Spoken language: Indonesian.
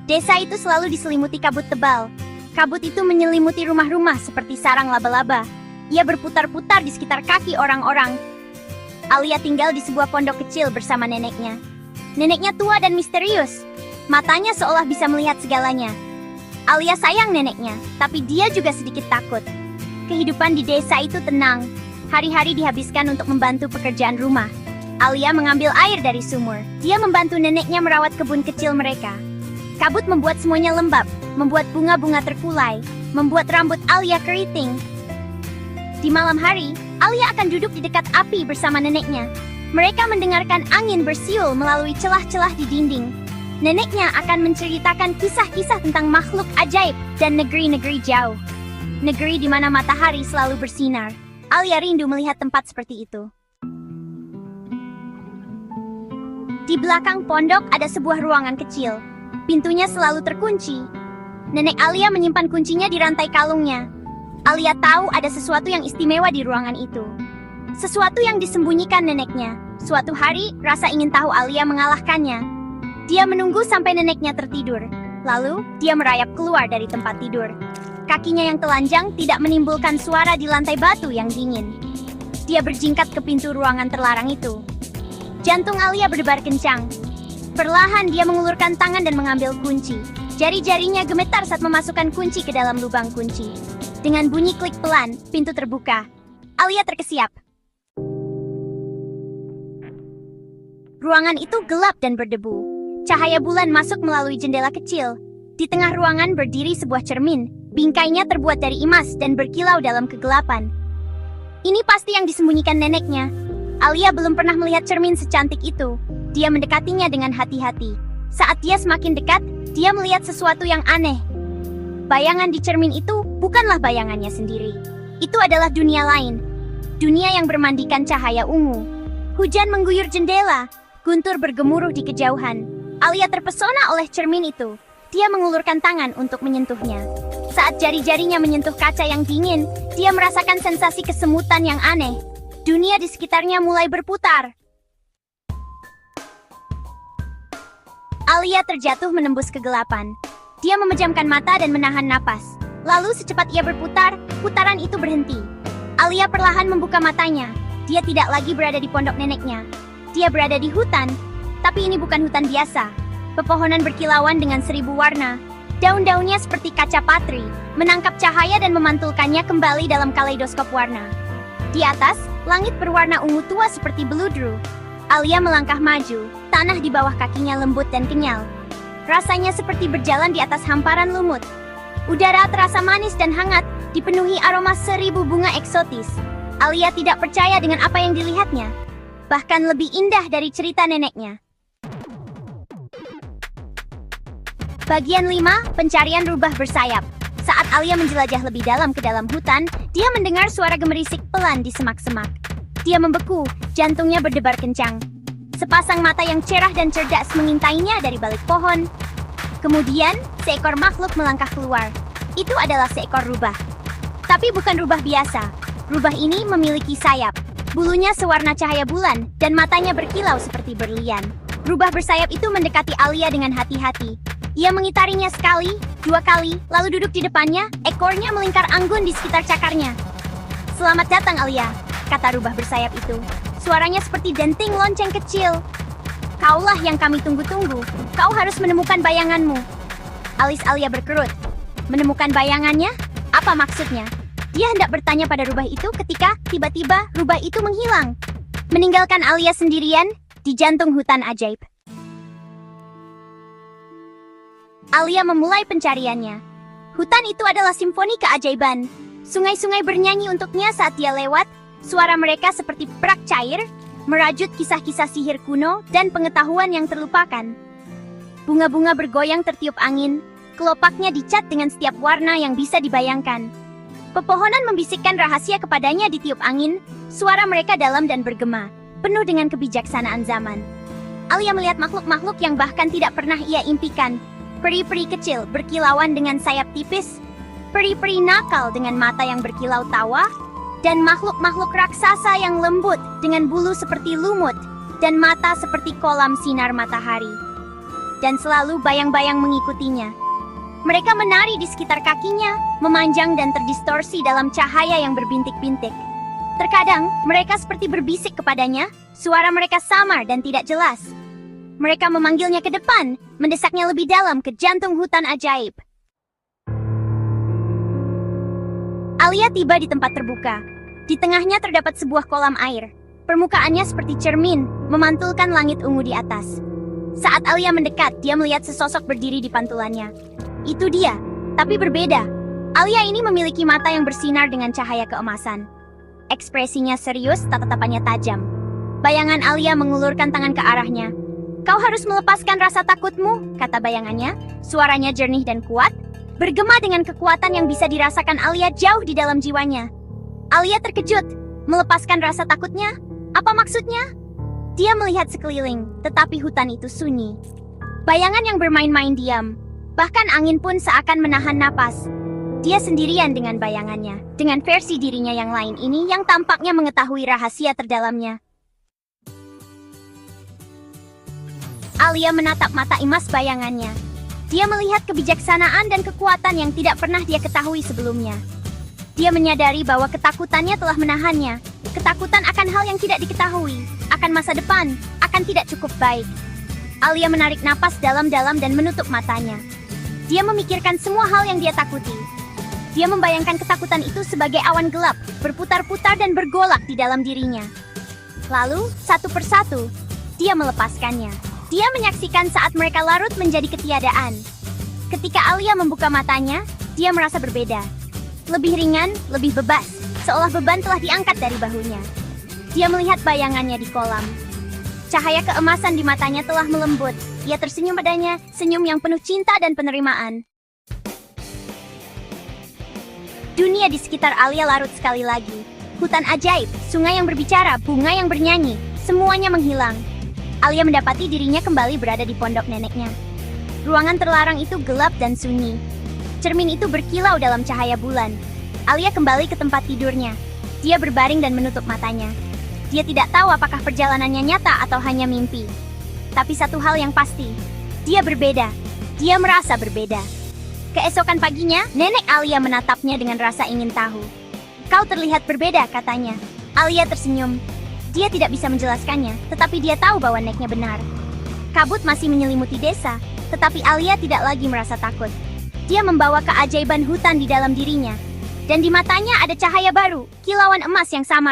Desa itu selalu diselimuti kabut tebal. Kabut itu menyelimuti rumah-rumah seperti sarang laba-laba. Ia berputar-putar di sekitar kaki orang-orang. Alia tinggal di sebuah pondok kecil bersama neneknya. Neneknya tua dan misterius. Matanya seolah bisa melihat segalanya. Alia sayang neneknya, tapi dia juga sedikit takut. Kehidupan di desa itu tenang. Hari-hari dihabiskan untuk membantu pekerjaan rumah. Alia mengambil air dari sumur. Dia membantu neneknya merawat kebun kecil mereka. Kabut membuat semuanya lembab, membuat bunga-bunga terkulai, membuat rambut Alia keriting. Di malam hari, Alia akan duduk di dekat api bersama neneknya. Mereka mendengarkan angin bersiul melalui celah-celah di dinding. Neneknya akan menceritakan kisah-kisah tentang makhluk ajaib dan negeri-negeri jauh. Negeri di mana matahari selalu bersinar. Alia rindu melihat tempat seperti itu. Di belakang pondok ada sebuah ruangan kecil. Pintunya selalu terkunci. Nenek Alia menyimpan kuncinya di rantai kalungnya. Alia tahu ada sesuatu yang istimewa di ruangan itu. Sesuatu yang disembunyikan neneknya. Suatu hari, rasa ingin tahu Alia mengalahkannya. Dia menunggu sampai neneknya tertidur. Lalu, dia merayap keluar dari tempat tidur. Kakinya yang telanjang tidak menimbulkan suara di lantai batu yang dingin. Dia berjingkat ke pintu ruangan terlarang itu. Jantung Alia berdebar kencang. Perlahan dia mengulurkan tangan dan mengambil kunci. Jari-jarinya gemetar saat memasukkan kunci ke dalam lubang kunci. Dengan bunyi klik pelan, pintu terbuka. Alia terkesiap. Ruangan itu gelap dan berdebu. Cahaya bulan masuk melalui jendela kecil. Di tengah ruangan berdiri sebuah cermin. Bingkainya terbuat dari emas dan berkilau dalam kegelapan. Ini pasti yang disembunyikan neneknya. Alia belum pernah melihat cermin secantik itu. Dia mendekatinya dengan hati-hati. Saat dia semakin dekat, dia melihat sesuatu yang aneh. Bayangan di cermin itu bukanlah bayangannya sendiri. Itu adalah dunia lain. Dunia yang bermandikan cahaya ungu. Hujan mengguyur jendela. Guntur bergemuruh di kejauhan. Alia terpesona oleh cermin itu. Dia mengulurkan tangan untuk menyentuhnya. Saat jari-jarinya menyentuh kaca yang dingin, dia merasakan sensasi kesemutan yang aneh. Dunia di sekitarnya mulai berputar. Alia terjatuh menembus kegelapan. Dia memejamkan mata dan menahan napas. Lalu secepat ia berputar, putaran itu berhenti. Alia perlahan membuka matanya. Dia tidak lagi berada di pondok neneknya. Dia berada di hutan, tapi ini bukan hutan biasa. Pepohonan berkilauan dengan 1000 warna. Daun-daunnya seperti kaca patri, menangkap cahaya dan memantulkannya kembali dalam kaleidoskop warna. Di atas, langit berwarna ungu tua seperti beludru. Alia melangkah maju, tanah di bawah kakinya lembut dan kenyal. Rasanya seperti berjalan di atas hamparan lumut. Udara terasa manis dan hangat, dipenuhi aroma 1000 bunga eksotis. Alia tidak percaya dengan apa yang dilihatnya. Bahkan lebih indah dari cerita neneknya. Bagian 5, pencarian rubah bersayap. Saat Alia menjelajah lebih dalam ke dalam hutan, dia mendengar suara gemerisik pelan di semak-semak. Dia membeku, jantungnya berdebar kencang. Sepasang mata yang cerah dan cerdas mengintainya dari balik pohon. Kemudian, seekor makhluk melangkah keluar. Itu adalah seekor rubah. Tapi bukan rubah biasa. Rubah ini memiliki sayap. Bulunya sewarna cahaya bulan, dan matanya berkilau seperti berlian. Rubah bersayap itu mendekati Alia dengan hati-hati. Ia mengitarinya sekali, 2 kali, lalu duduk di depannya, ekornya melingkar anggun di sekitar cakarnya. "Selamat datang, Alia," kata rubah bersayap itu. Suaranya seperti denting lonceng kecil. "Kaulah yang kami tunggu-tunggu. Kau harus menemukan bayanganmu." Alis Alia berkerut. Menemukan bayangannya? Apa maksudnya? Dia hendak bertanya pada rubah itu ketika tiba-tiba rubah itu menghilang. Meninggalkan Alia sendirian di jantung hutan ajaib. Alia memulai pencariannya. Hutan itu adalah simfoni keajaiban. Sungai-sungai bernyanyi untuknya saat dia lewat. Suara mereka seperti perak cair, merajut kisah-kisah sihir kuno dan pengetahuan yang terlupakan. Bunga-bunga bergoyang tertiup angin, kelopaknya dicat dengan setiap warna yang bisa dibayangkan. Pepohonan membisikkan rahasia kepadanya di tiup angin, suara mereka dalam dan bergema, penuh dengan kebijaksanaan zaman. Alia melihat makhluk-makhluk yang bahkan tidak pernah ia impikan. Peri-peri kecil berkilauan dengan sayap tipis, peri-peri nakal dengan mata yang berkilau tawa, dan makhluk-makhluk raksasa yang lembut dengan bulu seperti lumut dan mata seperti kolam sinar matahari. dan selalu bayang-bayang mengikutinya. Mereka menari di sekitar kakinya, memanjang dan terdistorsi dalam cahaya yang berbintik-bintik. Terkadang, mereka seperti berbisik kepadanya, suara mereka samar dan tidak jelas. Mereka memanggilnya ke depan, mendesaknya lebih dalam ke jantung hutan ajaib. Alia tiba di tempat terbuka. Di tengahnya terdapat sebuah kolam air. Permukaannya seperti cermin, memantulkan langit ungu di atas. Saat Alia mendekat, dia melihat sesosok berdiri di pantulannya. Itu dia, tapi berbeda. Alia ini memiliki mata yang bersinar dengan cahaya keemasan. Ekspresinya serius, tatapannya tajam. Bayangan Alia mengulurkan tangan ke arahnya. "Kau harus melepaskan rasa takutmu," kata bayangannya. Suaranya jernih dan kuat, bergema dengan kekuatan yang bisa dirasakan Alia jauh di dalam jiwanya. Alia terkejut. Melepaskan rasa takutnya? Apa maksudnya? Dia melihat sekeliling, tetapi hutan itu sunyi. Bayangan yang bermain-main diam. Bahkan angin pun seakan menahan napas. Dia sendirian dengan bayangannya, dengan versi dirinya yang lain ini yang tampaknya mengetahui rahasia terdalamnya. Alia menatap mata emas bayangannya. Dia melihat kebijaksanaan dan kekuatan yang tidak pernah dia ketahui sebelumnya. Dia menyadari bahwa ketakutannya telah menahannya. Ketakutan akan hal yang tidak diketahui, akan masa depan, akan tidak cukup baik. Alia menarik napas dalam-dalam dan menutup matanya. Dia memikirkan semua hal yang dia takuti. Dia membayangkan ketakutan itu sebagai awan gelap, berputar-putar dan bergolak di dalam dirinya. Lalu, satu persatu, dia melepaskannya. Dia menyaksikan saat mereka larut menjadi ketiadaan. Ketika Alia membuka matanya, dia merasa berbeda. Lebih ringan, lebih bebas, seolah beban telah diangkat dari bahunya. Dia melihat bayangannya di kolam. Cahaya keemasan di matanya telah melembut. Ia tersenyum padanya, senyum yang penuh cinta dan penerimaan. Dunia di sekitar Alia larut sekali lagi. Hutan ajaib, sungai yang berbicara, bunga yang bernyanyi, semuanya menghilang. Alia mendapati dirinya kembali berada di pondok neneknya. Ruangan terlarang itu gelap dan sunyi. Cermin itu berkilau dalam cahaya bulan. Alia kembali ke tempat tidurnya. Dia berbaring dan menutup matanya. Dia tidak tahu apakah perjalanannya nyata atau hanya mimpi. Tapi satu hal yang pasti, dia berbeda. Dia merasa berbeda. Keesokan paginya, nenek Alia menatapnya dengan rasa ingin tahu. "Kau terlihat berbeda," katanya. Alia tersenyum. Dia tidak bisa menjelaskannya, tetapi dia tahu bahwa neneknya benar. Kabut masih menyelimuti desa, tetapi Alia tidak lagi merasa takut. Dia membawa keajaiban hutan di dalam dirinya. Dan di matanya ada cahaya baru, kilauan emas yang samar